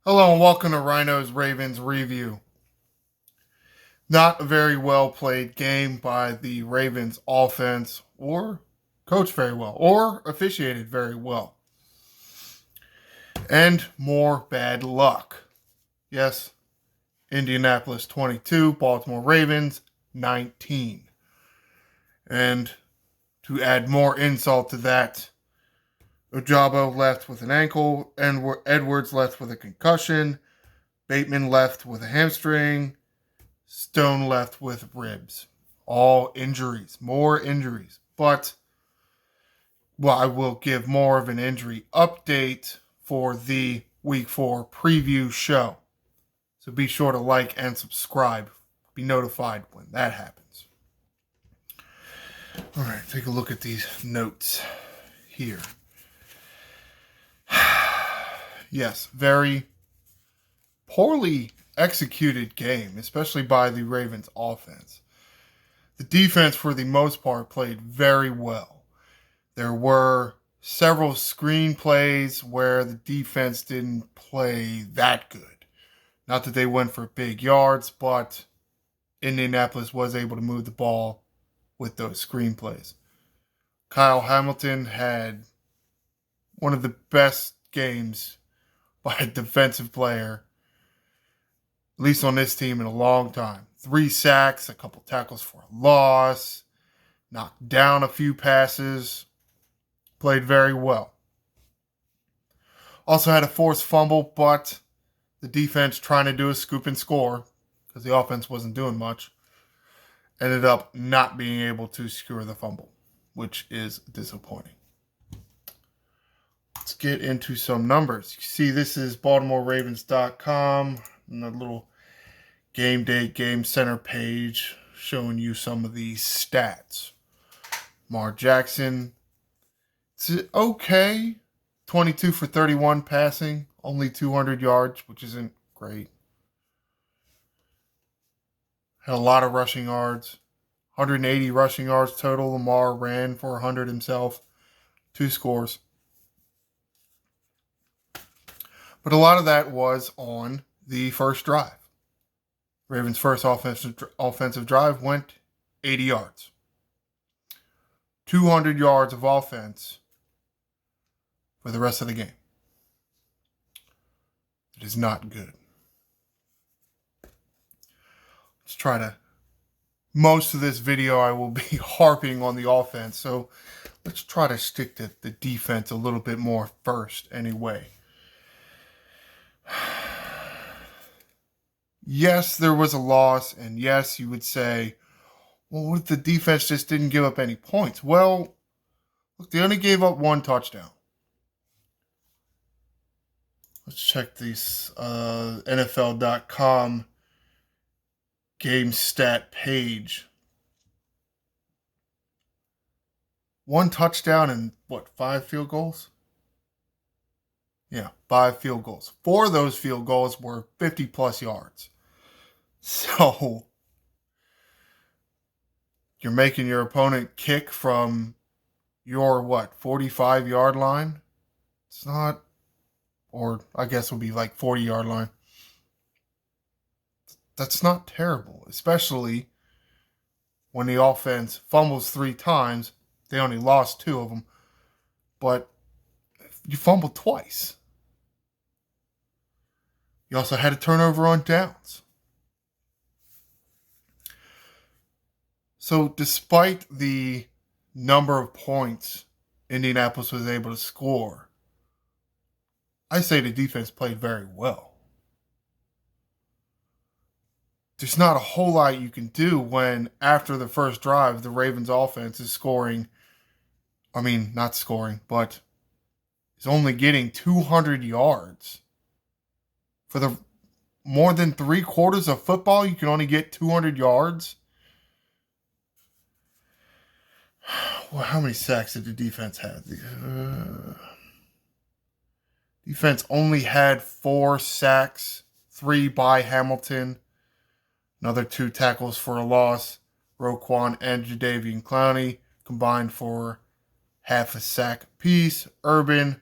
Hello and welcome to Ryno's Ravens review. Not a very well played game by the Ravens offense, or coached very well, or officiated very well. And more bad luck. Yes, Indianapolis 22, Baltimore Ravens 19. And to add more insult to that, Ojabo left with an ankle, and Edwards left with a concussion, Bateman left with a hamstring, Stone left with ribs. All injuries, more injuries. But, I will give more of an injury update for the Week 4 preview show. So be sure to like and subscribe. Be notified when that happens. All right, take a look at these notes here. Yes, very poorly executed game, especially by the Ravens offense. The defense, for the most part, played very well. There were several screen plays where the defense didn't play that good. Not that they went for big yards, but Indianapolis was able to move the ball with those screen plays. Kyle Hamilton had one of the best games by a defensive player, at least on this team, in a long time. 3 sacks, a couple tackles for a loss, knocked down a few passes, played very well. Also had a forced fumble, but the defense, trying to do a scoop and score, because the offense wasn't doing much, ended up not being able to secure the fumble, which is disappointing. Let's get into some numbers. You see, this is BaltimoreRavens.com, and a little game day, game center page showing you some of these stats. Lamar Jackson, it's okay. 22 for 31 passing, only 200 yards, which isn't great. Had a lot of rushing yards, 180 rushing yards total. Lamar ran for 100 himself, 2 scores. But a lot of that was on the first drive. Ravens' first offensive drive went 80 yards. 200 yards of offense for the rest of the game. It is not good. Let's try to... Most of this video I will be harping on the offense, so let's try to stick to the defense a little bit more first anyway. Yes, there was a loss, and yes, you would say, well, what if the defense just didn't give up any points? Well, look, they only gave up 1 touchdown. Let's check this NFL.com game stat page. 1 touchdown and, 5 field goals? Yeah, 5 field goals. 4 of those field goals were 50-plus yards. So, you're making your opponent kick from your, 45-yard line? It's not, or I guess it would be like 40-yard line. That's not terrible, especially when the offense fumbles 3 times. They only lost 2 of them, but you fumbled twice. You also had a turnover on downs. So despite the number of points Indianapolis was able to score, I say the defense played very well. There's not a whole lot you can do when, after the first drive, the Ravens offense is scoring. Not scoring, but is only getting 200 yards. For the more than 3/4 of football, you can only get 200 yards. Well, how many sacks did the defense have? Defense only had 4 sacks, 3 by Hamilton, another 2 tackles for a loss. Roquan and Jadeveon Clowney combined for half a sack apiece. Urban,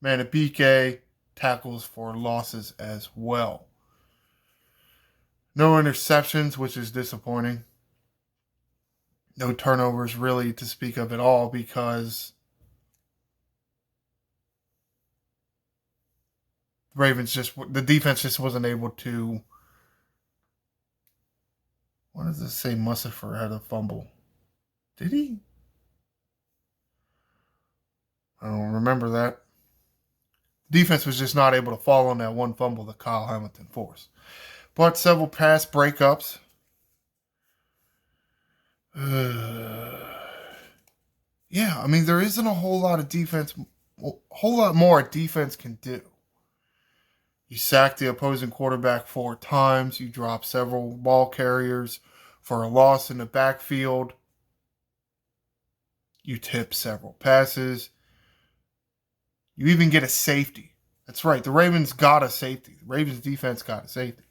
Manabike, tackles for losses as well. No interceptions, which is disappointing. No turnovers really to speak of at all because the defense just wasn't able to. What does this say? Musafir had a fumble. Did he? I don't remember that. Defense was just not able to fall on that one fumble that Kyle Hamilton forced. But several pass breakups. Yeah, I mean, there isn't a whole lot more a defense can do. You sack the opposing quarterback 4 times. You drop several ball carriers for a loss in the backfield. You tip several passes. You even get a safety. That's right. The Ravens got a safety. The Ravens defense got a safety.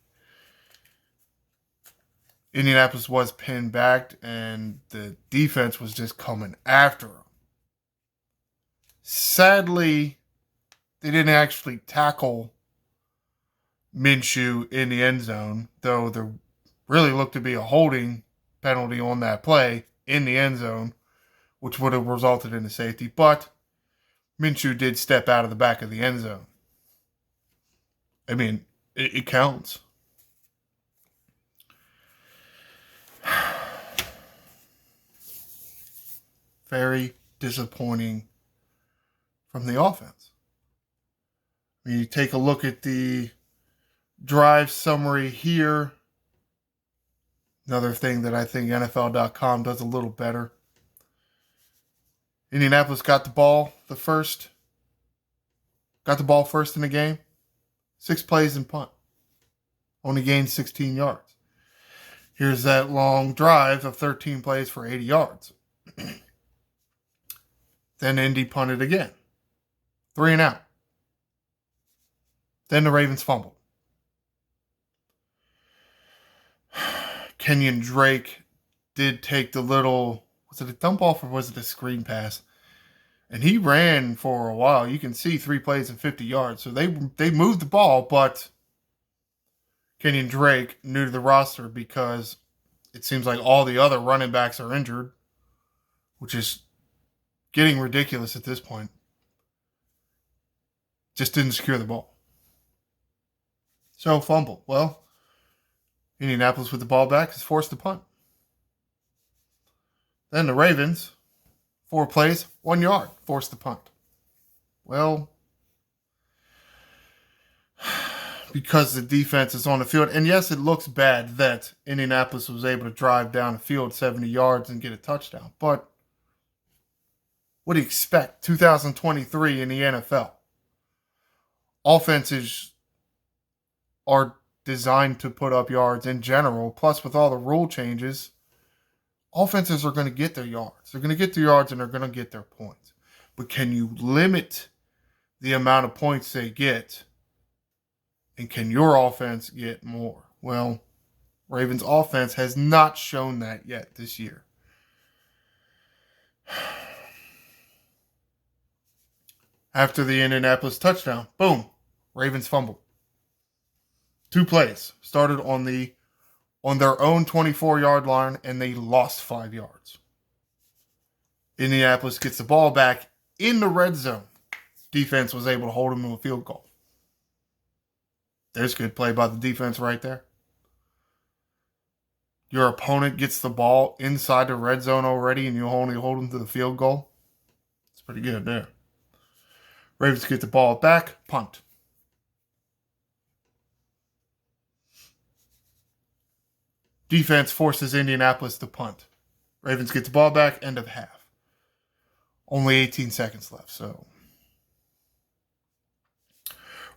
Indianapolis was pinned back, and the defense was just coming after them. Sadly, they didn't actually tackle Minshew in the end zone, though there really looked to be a holding penalty on that play in the end zone, which would have resulted in a safety. But Minshew did step out of the back of the end zone. I mean, it counts. Very disappointing from the offense. I mean, you take a look at the drive summary here. Another thing that I think NFL.com does a little better. Indianapolis got the ball first in the game. 6 plays and punt. Only gained 16 yards. Here's that long drive of 13 plays for 80 yards. Then Indy punted again. 3 and out. Then the Ravens fumbled. Kenyon Drake did take the little, was it a dump off or was it a screen pass? And he ran for a while. You can see 3 plays and 50 yards. So they moved the ball, but Kenyon Drake, new to the roster because it seems like all the other running backs are injured, which is getting ridiculous at this point. Just didn't secure the ball. So fumble. Well, Indianapolis with the ball back is forced to punt. Then the Ravens, 4 plays, 1 yard, forced to punt. Well, because the defense is on the field. And yes, it looks bad that Indianapolis was able to drive down the field 70 yards and get a touchdown. But what do you expect? 2023 in the NFL. Offenses are designed to put up yards in general. Plus, with all the rule changes, offenses are going to get their yards. They're going to get their yards and they're going to get their points. But can you limit the amount of points they get? And can your offense get more? Well, Ravens offense has not shown that yet this year. After the Indianapolis touchdown, boom, Ravens fumble. 2 plays started on their own 24-yard line, and they lost 5 yards. Indianapolis gets the ball back in the red zone. Defense was able to hold them to a field goal. There's good play by the defense right there. Your opponent gets the ball inside the red zone already, and you only hold them to the field goal. It's pretty good there. Ravens get the ball back, punt. Defense forces Indianapolis to punt. Ravens get the ball back, end of half. Only 18 seconds left, so.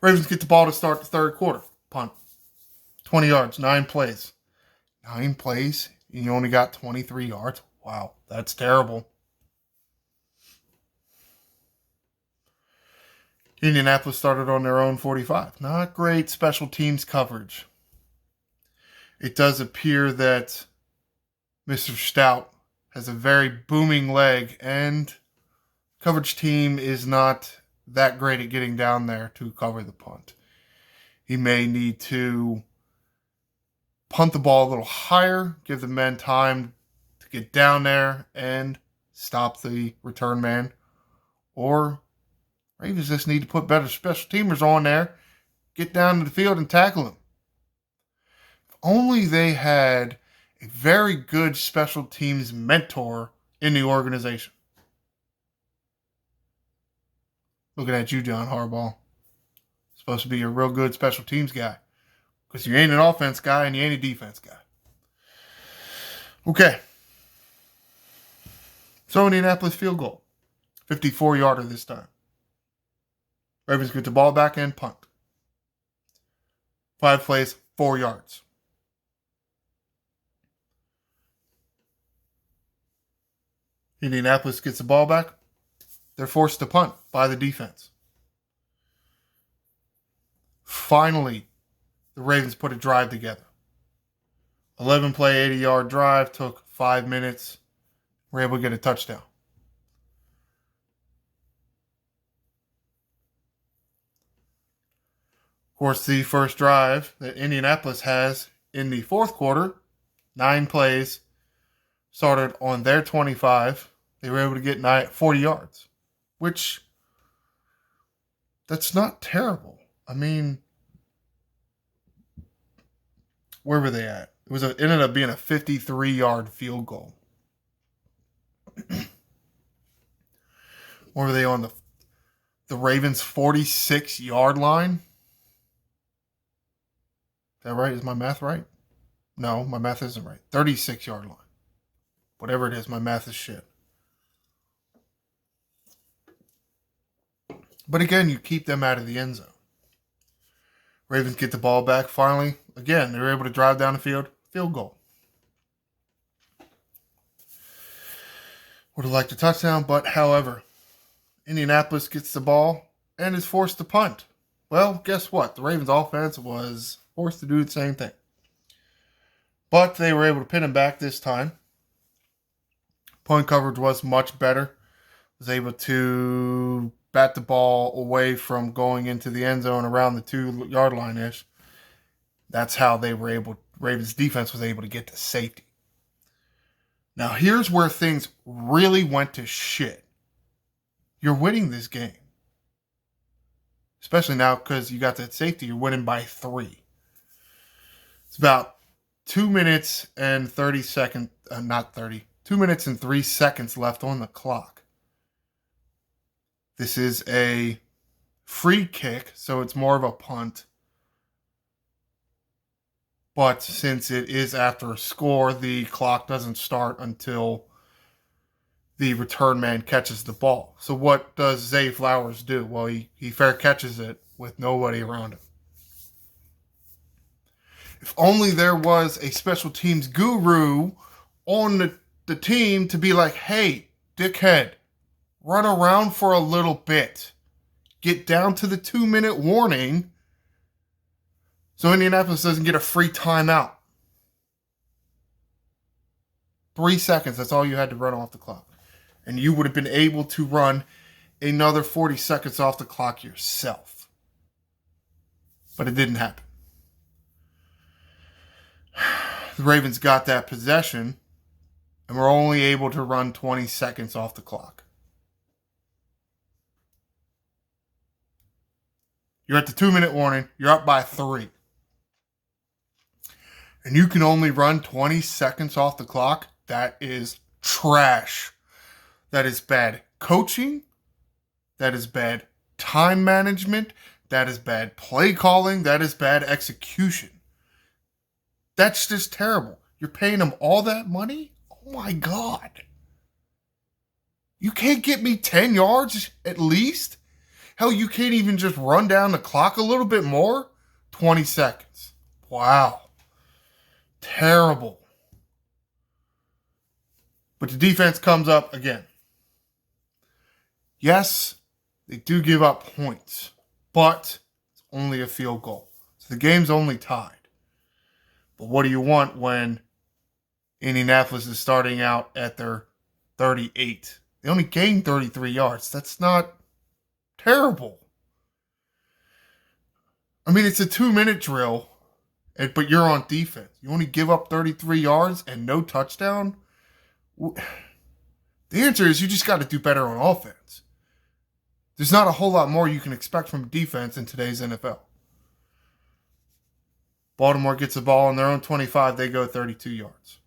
Ravens get the ball to start the third quarter. Punt. 20 yards, 9 plays. 9 plays, and you only got 23 yards? Wow, that's terrible. Indianapolis started on their own 45. Not great special teams coverage. It does appear that Mr. Stout has a very booming leg, and coverage team is not that great at getting down there to cover the punt. He may need to punt the ball a little higher, give the men time to get down there and stop the return man. Or Ravens just need to put better special teamers on there, get down to the field and tackle him. If only they had a very good special teams mentor in the organization. Looking at you, John Harbaugh. Supposed to be a real good special teams guy. Because you ain't an offense guy and you ain't a defense guy. Okay. So Indianapolis field goal. 54-yarder this time. Ravens get the ball back and punt. 5 plays, 4 yards. Indianapolis gets the ball back. They're forced to punt by the defense. Finally, the Ravens put a drive together. 11-play, 80-yard drive. Took 5 minutes. We're able to get a touchdown. Of course, the first drive that Indianapolis has in the fourth quarter, 9 plays, started on their 25. They were able to get 40 yards, which that's not terrible. I mean, where were they at? It ended up being a 53-yard field goal. Where were they on the Ravens' 46-yard line? Is that right? Is my math right? No, my math isn't right. 36-yard line. Whatever it is, my math is shit. But again, you keep them out of the end zone. Ravens get the ball back finally. Again, they're able to drive down the field. Field goal. Would have liked a touchdown, but however, Indianapolis gets the ball and is forced to punt. Well, guess what? The Ravens offense was forced to do the same thing. But they were able to pin him back this time. Punt coverage was much better. Was able to bat the ball away from going into the end zone around the 2-yard line-ish. That's how they were able, Ravens defense was able to get to safety. Now here's where things really went to shit. You're winning this game. Especially now because you got that safety, you're winning by 3. It's about 2 minutes and 30 seconds, 2 minutes and 3 seconds left on the clock. This is a free kick, so it's more of a punt. But since it is after a score, the clock doesn't start until the return man catches the ball. So what does Zay Flowers do? Well, he fair catches it with nobody around him. If only there was a special teams guru on the team to be like, hey, dickhead, run around for a little bit. Get down to the 2-minute warning so Indianapolis doesn't get a free timeout. 3 seconds, that's all you had to run off the clock. And you would have been able to run another 40 seconds off the clock yourself. But it didn't happen. The Ravens got that possession and were only able to run 20 seconds off the clock. You're at the 2-minute warning. You're up by 3. And you can only run 20 seconds off the clock? That is trash. That is bad coaching. That is bad time management. That is bad play calling. That is bad execution. That's just terrible. You're paying them all that money? Oh my God. You can't get me 10 yards at least? Hell, you can't even just run down the clock a little bit more? 20 seconds. Wow. Terrible. But the defense comes up again. Yes, they do give up points, but it's only a field goal. So the game's only tied. But what do you want when Indianapolis is starting out at their 38? They only gained 33 yards. That's not Terrible. I mean, it's a 2-minute drill, but you're on defense. You only give up 33 yards and no touchdown? The answer is you just got to do better on offense. There's not a whole lot more you can expect from defense in today's NFL. Baltimore gets the ball on their own 25. They go 32 yards.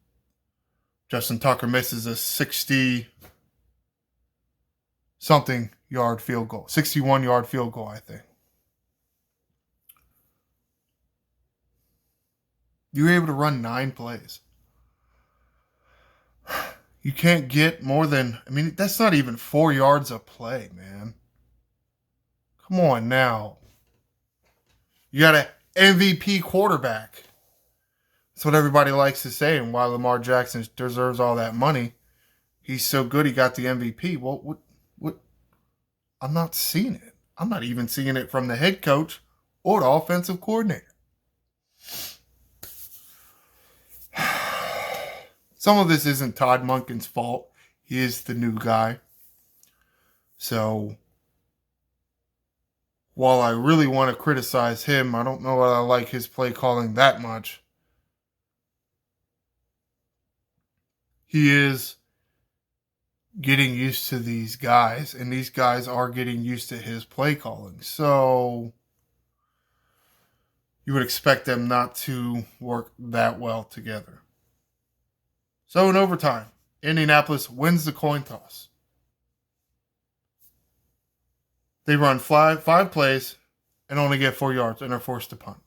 Justin Tucker misses a 60-something yard field goal. 61-yard field goal, I think. You were able to run 9 plays. You can't get more than, I mean, that's not even 4 yards a play, man. Come on now. You got an MVP quarterback. That's what everybody likes to say. And why Lamar Jackson deserves all that money. He's so good he got the MVP. Well, what? I'm not seeing it. I'm not even seeing it from the head coach or the offensive coordinator. Some of this isn't Todd Monken's fault. He is the new guy. So, while I really want to criticize him, I don't know that I like his play calling that much. He is getting used to these guys, and these guys are getting used to his play calling. So, you would expect them not to work that well together. So in overtime, Indianapolis wins the coin toss. They run five plays and only get 4 yards and are forced to punt.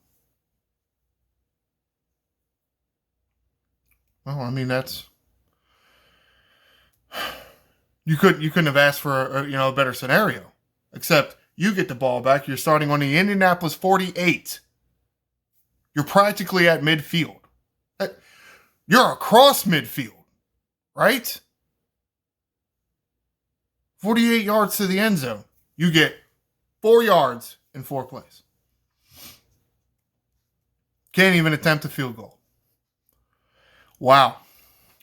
Well, I mean, that's... You couldn't have asked for a better scenario. Except you get the ball back. You're starting on the Indianapolis 48. You're practically at midfield. You're across midfield, right? 48 yards to the end zone. You get 4 yards in 4 plays. Can't even attempt a field goal. Wow.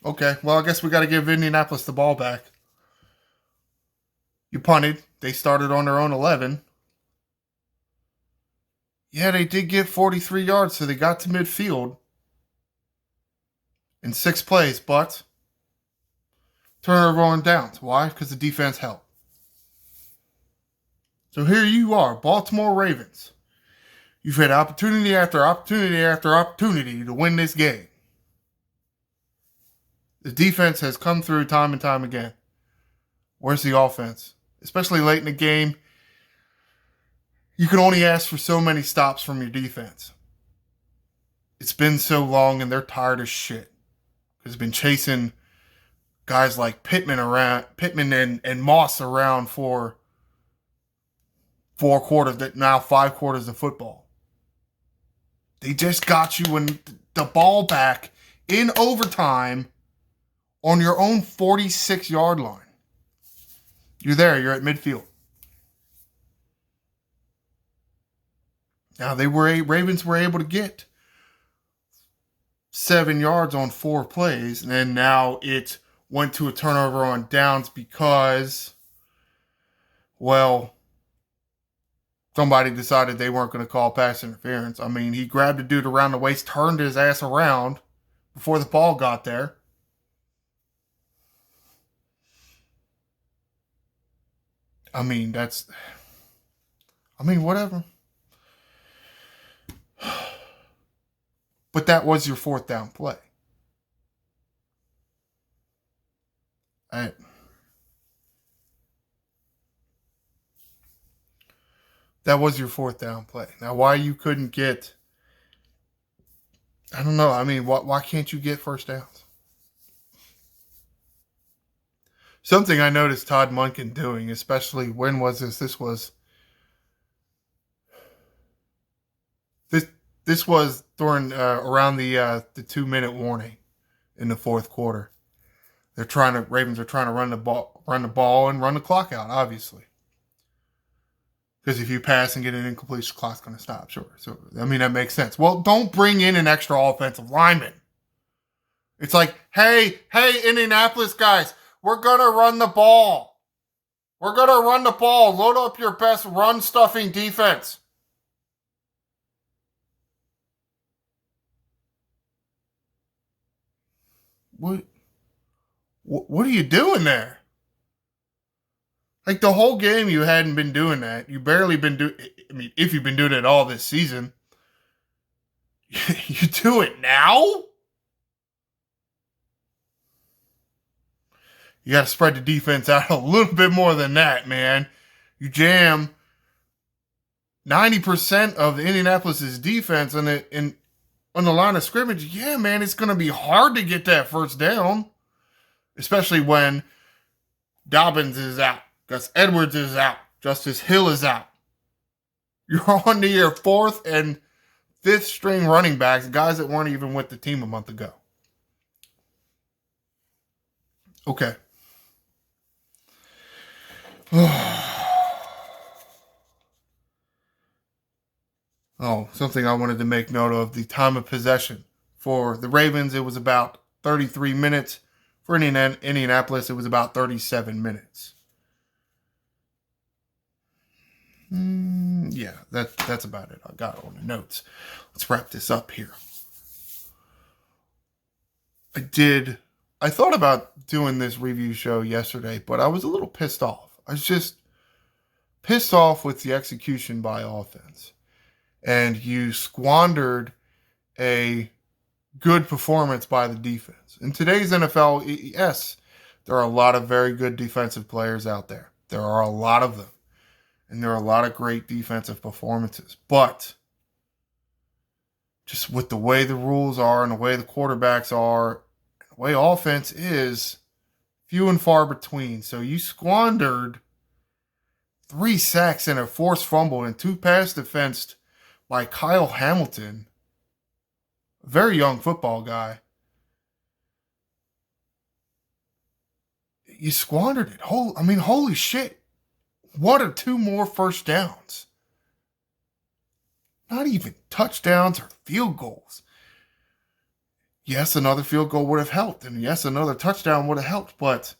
Okay, well, I guess we got to give Indianapolis the ball back. You punted. They started on their own 11. Yeah, they did get 43 yards, so they got to midfield in 6 plays, but turnover on downs. Why? Because the defense helped. So here you are, Baltimore Ravens. You've had opportunity after opportunity after opportunity to win this game. The defense has come through time and time again. Where's the offense? Especially late in the game, you can only ask for so many stops from your defense. It's been so long and they're tired as shit. Has been chasing guys like Pittman and Moss around for 4 quarters, now 5 quarters of football. They just got you in the ball back in overtime on your own 46-yard line. You're there. You're at midfield. Now Ravens were able to get 7 yards on 4 plays, and then now it went to a turnover on downs because, well, somebody decided they weren't going to call pass interference. I mean, he grabbed a dude around the waist, turned his ass around before the ball got there. I mean, whatever. But that was your 4th down play. That was your 4th down play. Now, why you couldn't get... I don't know. I mean, why can't you get first downs? Something I noticed Todd Monken doing, especially when was this? This was during around the 2-minute warning in the 4th quarter. Ravens are trying to run the ball and run the clock out, obviously. Because if you pass and get an incomplete, the clock's going to stop. Sure. So, I mean, that makes sense. Well, don't bring in an extra offensive lineman. It's like, hey, Indianapolis guys, we're going to run the ball. We're going to run the ball. Load up your best run stuffing defense. What are you doing there? Like the whole game, you hadn't been doing that. You barely been doing. I mean, if you've been doing it all this season, you do it now. You got to spread the defense out a little bit more than that, man. You jam 90% of Indianapolis's defense on the line of scrimmage. Yeah, man, it's going to be hard to get that first down, especially when Dobbins is out, Gus Edwards is out, Justice Hill is out. You're on to your fourth and fifth string running backs, guys that weren't even with the team a month ago. Okay. Oh, something I wanted to make note of, the time of possession. For the Ravens, it was about 33 minutes. For Indianapolis, it was about 37 minutes. Yeah, that's about it. I got it on the notes. Let's wrap this up here. I thought about doing this review show yesterday, but I was a little pissed off. I was just pissed off with the execution by offense. And you squandered a good performance by the defense. In today's NFL, yes, there are a lot of very good defensive players out there. There are a lot of them. And there are a lot of great defensive performances. But just with the way the rules are and the way the quarterbacks are, the way offense is, few and far between. So you squandered 3 sacks and a forced fumble and 2 pass defensed by Kyle Hamilton, a very young football guy. You squandered it. Holy shit. 1 or 2 more first downs. Not even touchdowns or field goals. Yes, another field goal would have helped. And yes, another touchdown would have helped. But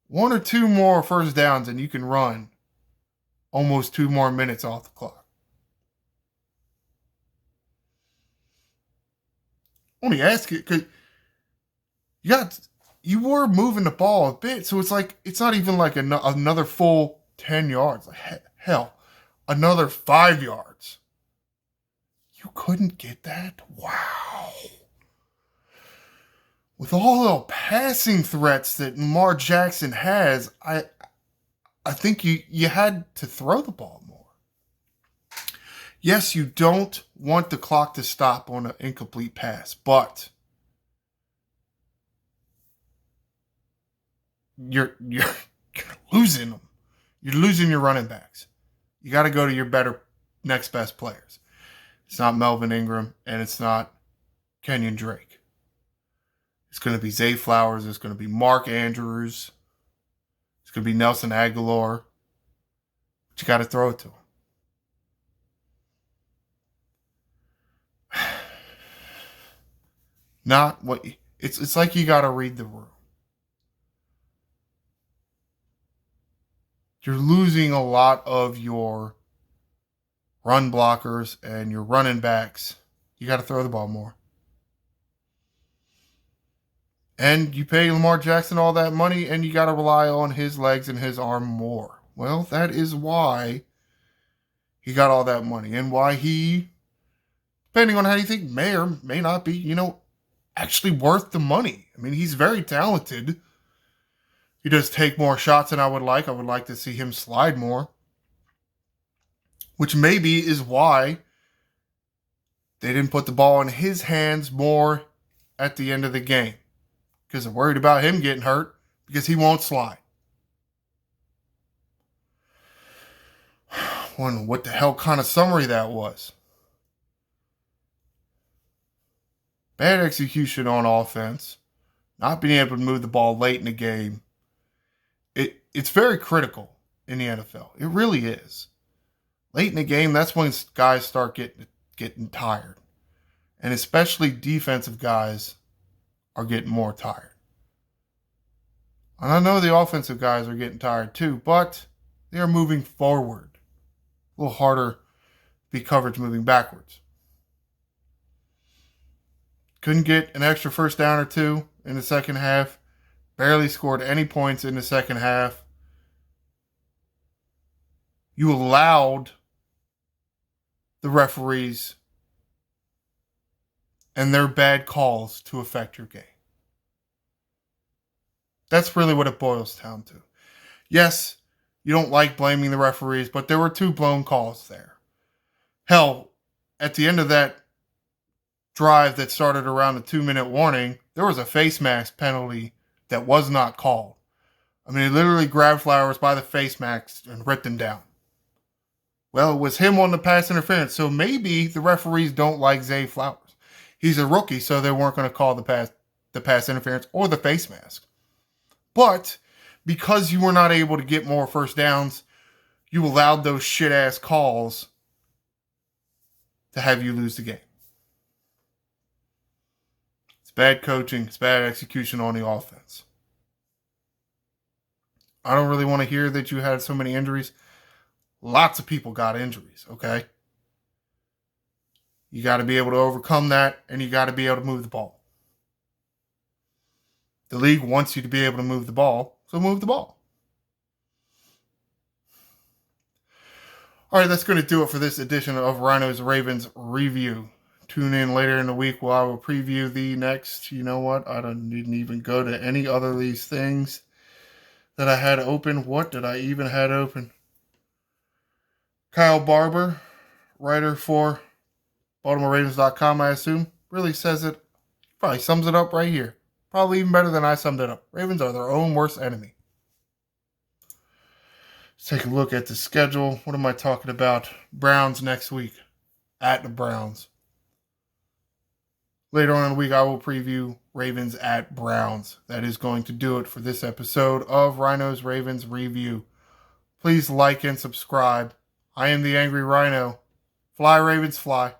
1 or 2 more first downs and you can run almost 2 more minutes off the clock. Only ask it because you were moving the ball a bit, so it's not even like another full 10 yards. Like hell, another 5 yards. You couldn't get that? Wow. With all the passing threats that Lamar Jackson has, I think you had to throw the ball more. Yes, you don't want the clock to stop on an incomplete pass, but you're losing them. You're losing your running backs. You got to go to your better next best players. It's not Melvin Ingram, and it's not Kenyon Drake. It's going to be Zay Flowers. It's going to be Mark Andrews. It's going to be Nelson Aguilar. But you got to throw it to him. Not what it's like. You got to read the room. You're losing a lot of your run blockers and your running backs. You got to throw the ball more. And you pay Lamar Jackson all that money and you got to rely on his legs and his arm more. Well, that is why he got all that money and why he, depending on how you think, may or may not be, actually worth the money. I mean, he's very talented. He does take more shots than I would like. I would like to see him slide more. Which maybe is why they didn't put the ball in his hands more at the end of the game. Because they're worried about him getting hurt because he won't slide. Wonder what the hell kind of summary that was. Bad execution on offense. Not being able to move the ball late in the game. It's very critical in the NFL. It really is. Late in the game, that's when guys start getting tired. And especially defensive guys are getting more tired. And I know the offensive guys are getting tired too, but they are moving forward. A little harder to be coverage moving backwards. Couldn't get an extra first down or two in the second half. Barely scored any points in the second half. You allowed the referees and their bad calls to affect your game. That's really what it boils down to. Yes, you don't like blaming the referees, but there were 2 blown calls there. Hell, at the end of that drive that started around the 2-minute warning, there was a face mask penalty that was not called. I mean, he literally grabbed Flowers by the face mask and ripped him down. Well, it was him on the pass interference, so maybe the referees don't like Zay Flowers. He's a rookie, so they weren't going to call the pass interference or the face mask. But because you were not able to get more first downs, you allowed those shit-ass calls to have you lose the game. It's bad coaching. It's bad execution on the offense. I don't really want to hear that you had so many injuries. Lots of people got injuries, okay? You got to be able to overcome that, and you got to be able to move the ball. The league wants you to be able to move the ball, so move the ball. All right, that's going to do it for this edition of Ryno's Ravens review. Tune in later in the week where I will preview the next, you know what, I didn't even go to any other of these things that I had open. What did I even had open? Kyle Barber, writer for BaltimoreRavens.com, I assume, really says it, probably sums it up right here. Probably even better than I summed it up. Ravens are their own worst enemy. Let's take a look at the schedule. What am I talking about? Browns next week. At the Browns. Later on in the week, I will preview Ravens at Browns. That is going to do it for this episode of Ryno's Ravens Review. Please like and subscribe. I am the Angry Ryno. Fly, Ravens, fly.